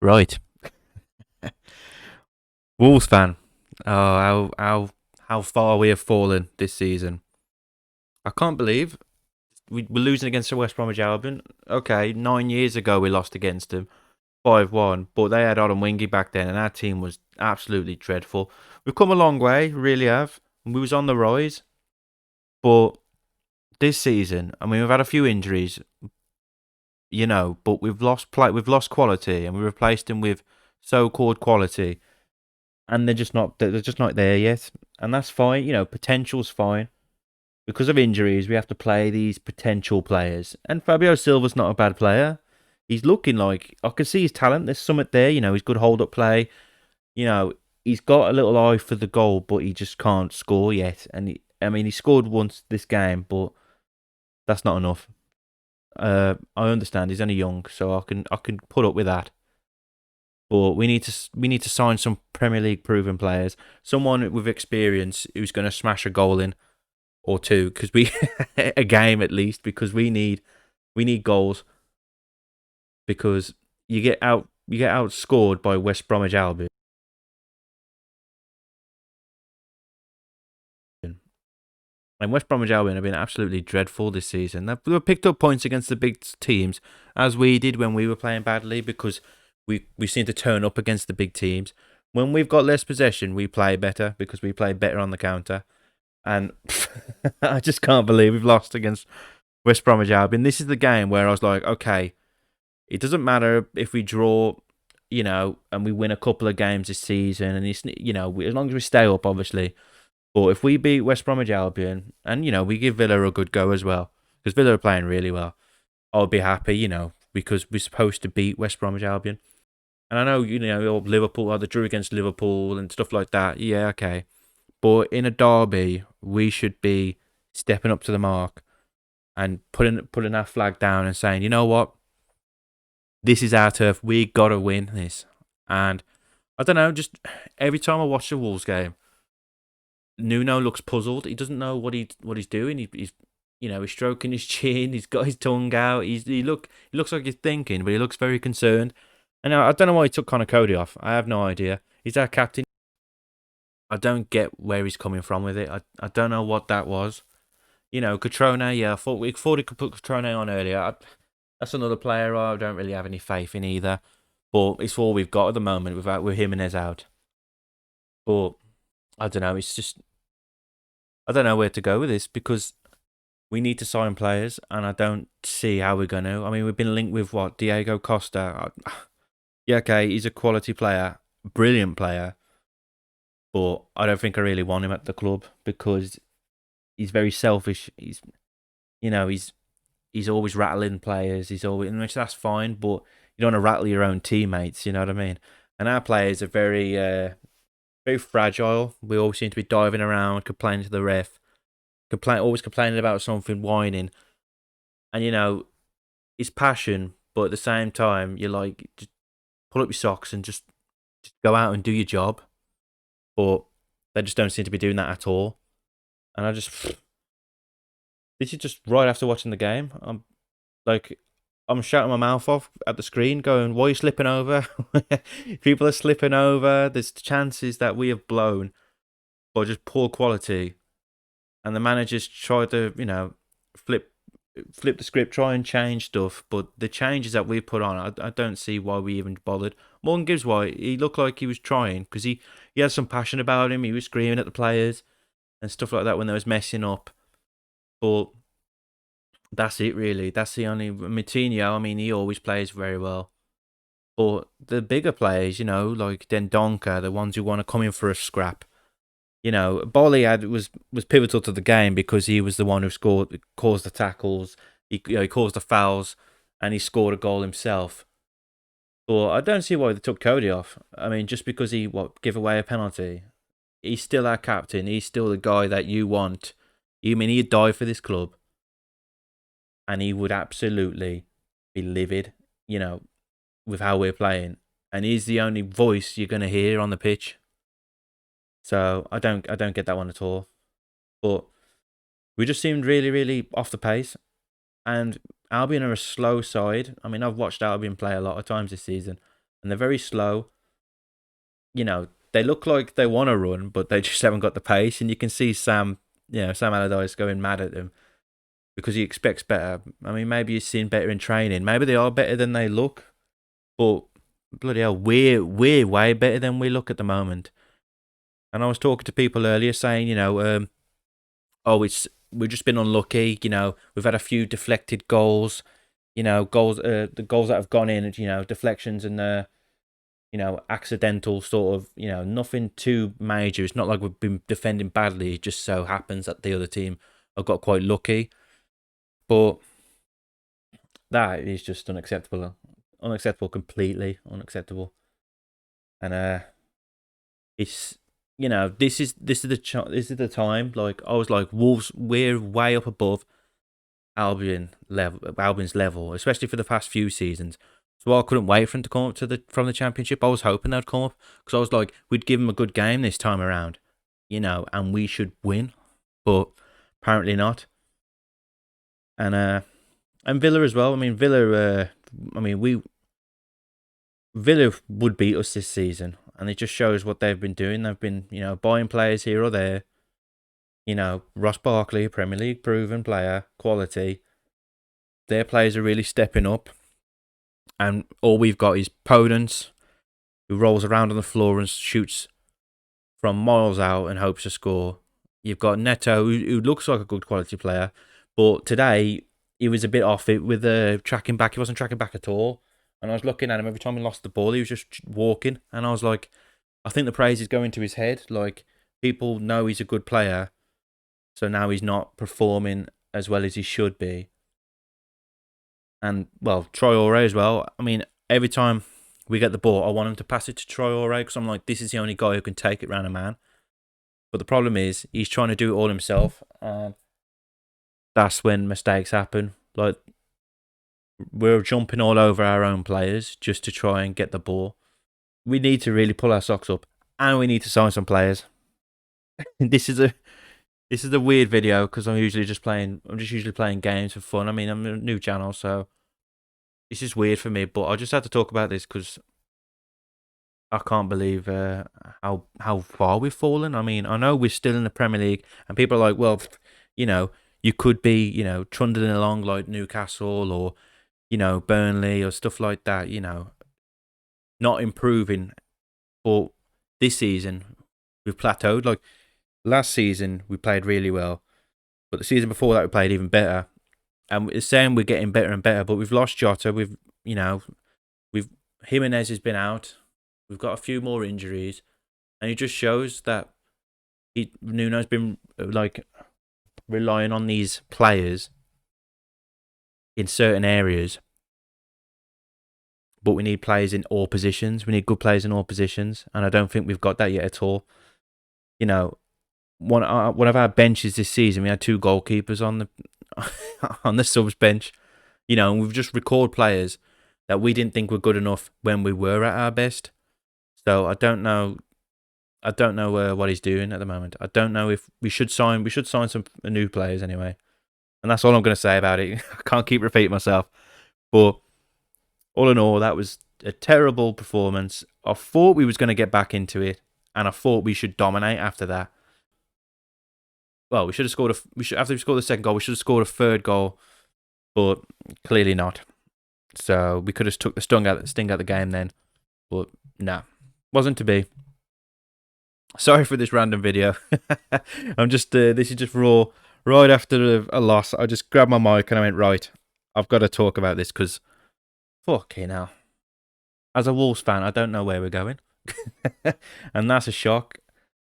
Right. Wolves fan. Oh, how far we have fallen this season. I can't believe we're losing against the West Bromwich Albion. Okay, 9 years ago we lost against them, 5-1, but they had Adam Wingy back then, and our team was absolutely dreadful. We've come a long way, really have. We was on the rise, but this season, I mean, we've had a few injuries, but we've lost quality, and we replaced them with so-called quality, and they're just not there yet, and that's fine. Potential's fine. Because of injuries, we have to play these potential players, and Fabio Silva's not a bad player. He's looking like I can see his talent. There's something there. He's good hold up play. You know, he's got a little eye for the goal, but he just can't score yet. And he scored once this game, but that's not enough. I understand he's only young, so I can put up with that. But we need to sign some Premier League proven players, someone with experience who's going to smash a goal in or two, because we a game at least, because we need goals, because you get outscored by West Bromwich Albion. And West Bromwich Albion have been absolutely dreadful this season. They've picked up points against the big teams, as we did when we were playing badly, because we seem to turn up against the big teams. When we've got less possession, we play better because we play better on the counter. And I just can't believe we've lost against West Bromwich Albion. This is the game where I was like, okay, it doesn't matter if we draw, and we win a couple of games this season, and as long as we stay up, obviously. But if we beat West Bromwich Albion, and we give Villa a good go as well, because Villa are playing really well, I'll be happy, because we're supposed to beat West Bromwich Albion. And I know, Liverpool, or the drew against Liverpool and stuff like that. Yeah, okay. But in a derby, we should be stepping up to the mark and putting our flag down and saying, you know what, this is our turf. We gotta win this. And I don't know, just every time I watch the Wolves game, Nuno looks puzzled. He doesn't know what he's doing. He's stroking his chin. He's got his tongue out. He looks like he's thinking, but he looks very concerned. And I don't know why he took Connor Cody off. I have no idea. He's our captain. I don't get where he's coming from with it. I don't know what that was. Catrone. Yeah, I thought he could put Catrone on earlier. That's another player I don't really have any faith in either. But it's all we've got at the moment with Jimenez out. But I don't know. It's just I don't know where to go with this, because we need to sign players, and I don't see how we're going to. I mean, we've been linked with what, Diego Costa. Yeah, okay, he's a quality player, brilliant player, but I don't think I really want him at the club, because he's very selfish. He's always rattling players. Which that's fine, but you don't want to rattle your own teammates. You know what I mean? And our players are very fragile. We always seem to be diving around, complaining to the ref, always complaining about something, whining, and it's passion. But at the same time, you're like, just pull up your socks and just go out and do your job. But they just don't seem to be doing that at all. And this is just right after watching the game. Like, I'm shouting my mouth off at the screen, going, "Why are you slipping over?" People are slipping over. There's chances that we have blown by just poor quality, and the managers try to, flip flip the script, try and change stuff. But the changes that we put on, I don't see why we even bothered. Morgan Gibbs White, he looked like he was trying, because he had some passion about him. He was screaming at the players and stuff like that when they was messing up. But that's it, really. That's the only Moutinho. I mean, he always plays very well. But the bigger players, like Dendonka, the ones who want to come in for a scrap. Bolly was pivotal to the game, because he was the one who caused the tackles, he caused the fouls, and he scored a goal himself. But I don't see why they took Cody off. I mean, just because he give away a penalty, he's still our captain. He's still the guy that you want. You mean he'd die for this club, and he would absolutely be livid, with how we're playing, and he's the only voice you're gonna hear on the pitch. So I don't get that one at all. But we just seemed really, really off the pace. And Albion are a slow side. I mean, I've watched Albion play a lot of times this season, and they're very slow. They look like they want to run, but they just haven't got the pace. And you can see Sam Allardyce going mad at them because he expects better. I mean, maybe he's seen better in training. Maybe they are better than they look, but bloody hell, we're way better than we look at the moment. And I was talking to people earlier saying, we've just been unlucky. We've had a few deflected goals. Goals, the goals that have gone in, deflections and accidental sort of, nothing too major. It's not like we've been defending badly. It just so happens that the other team have got quite lucky. But that is just unacceptable. Unacceptable, completely unacceptable. And it's this is the time. Like I was like, Wolves, we're way up above Albion's level, especially for the past few seasons. So I couldn't wait for them to come up from the Championship. I was hoping they'd come up because I was like, we'd give them a good game this time around, and we should win. But apparently not. And Villa as well. I mean, Villa would beat us this season, and it just shows what they've been doing. They've been, buying players here or there. Ross Barkley, Premier League proven player, quality. Their players are really stepping up, and all we've got is Podence, who rolls around on the floor and shoots from miles out and hopes to score. You've got Neto, who looks like a good quality player, but today he was a bit off it with tracking back. He wasn't tracking back at all. And I was looking at him every time he lost the ball, he was just walking. And I was like, I think the praise is going to his head. Like, people know he's a good player, so now he's not performing as well as he should be. And, well, Traore as well. I mean, every time we get the ball, I want him to pass it to Traore because I'm like, this is the only guy who can take it round a man. But the problem is, he's trying to do it all himself. And that's when mistakes happen. Like, we're jumping all over our own players just to try and get the ball. We need to really pull our socks up, and we need to sign some players. This is a weird video because I'm just usually playing games for fun. I mean, I'm a new channel, so it's just weird for me. But I just had to talk about this because I can't believe how far we've fallen. I mean, I know we're still in the Premier League, and people are like, well, you could be, trundling along like Newcastle or Burnley or stuff like that, not improving. But this season, we've plateaued. Like, last season, we played really well. But the season before that, we played even better. And it's saying we're getting better and better, but we've lost Jota. Jimenez has been out. We've got a few more injuries. And it just shows that Nuno's been, like, relying on these players in certain areas. But we need players in all positions. We need good players in all positions. And I don't think we've got that yet at all. One of our benches this season, we had 2 goalkeepers on the subs bench. And we've just recalled players that we didn't think were good enough when we were at our best. So I don't know what he's doing at the moment. I don't know if we should sign some new players anyway. And that's all I'm going to say about it. I can't keep repeating myself. But all in all, that was a terrible performance. I thought we was going to get back into it, and I thought we should dominate after that. Well, we should have scored after we scored the second goal, we should have scored a third goal, but clearly not. So we could have took the sting out of the game then, but nah, wasn't to be. Sorry for this random video. This is just raw. Right after a loss, I just grabbed my mic and I went, right, I've got to talk about this because, fucking hell. As a Wolves fan, I don't know where we're going. And that's a shock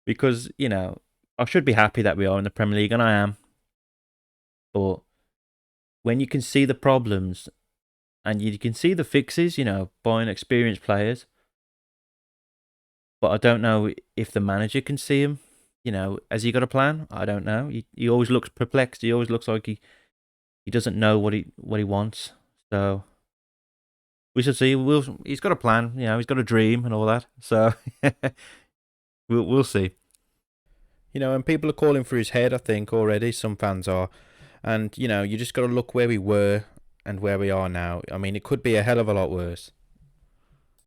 because, I should be happy that we are in the Premier League, and I am. But when you can see the problems and you can see the fixes, buying experienced players, but I don't know if the manager can see him. Has he got a plan? I don't know. He always looks perplexed. He always looks like he doesn't know what he wants. So we shall see. He's got a plan. He's got a dream and all that. So we'll see. And people are calling for his head, I think, already. Some fans are. And, you just got to look where we were and where we are now. I mean, it could be a hell of a lot worse.